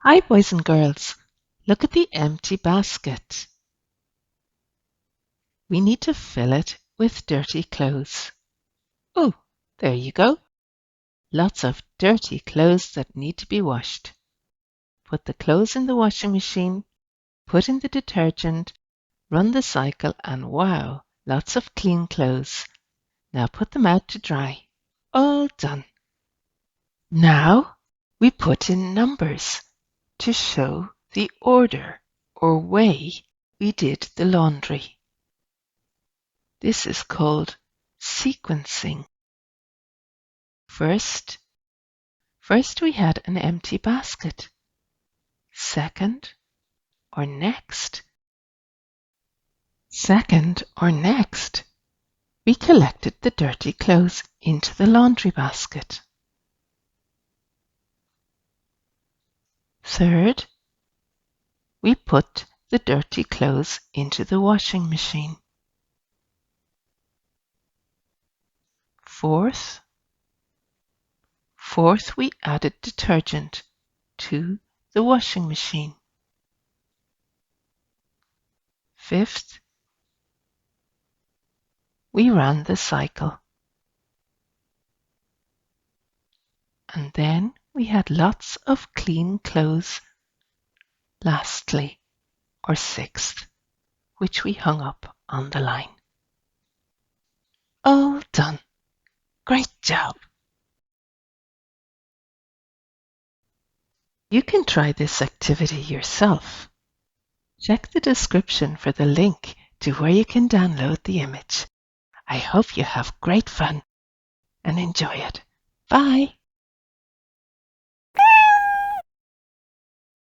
Hi, boys and girls. Look at the empty basket. We need to fill it with dirty clothes. Oh, there you go. Lots of dirty clothes that need to be washed. Put the clothes in the washing machine, put in the detergent, run the cycle, and wow, lots of clean clothes. Now put them out to dry. All done. Now we put in numbers to show the order or way we did the laundry. This is called sequencing. First we had an empty basket. Second or next, we collected the dirty clothes into the laundry basket. Third, we put the dirty clothes into the washing machine. Fourth, we added detergent to the washing machine. Fifth, we ran the cycle. And then we had lots of clean clothes. Lastly, or sixth, which we hung up on the line. All done. Great job. You can try this activity yourself. Check the description for the link to where you can download the image. I hope you have great fun and enjoy it. Bye.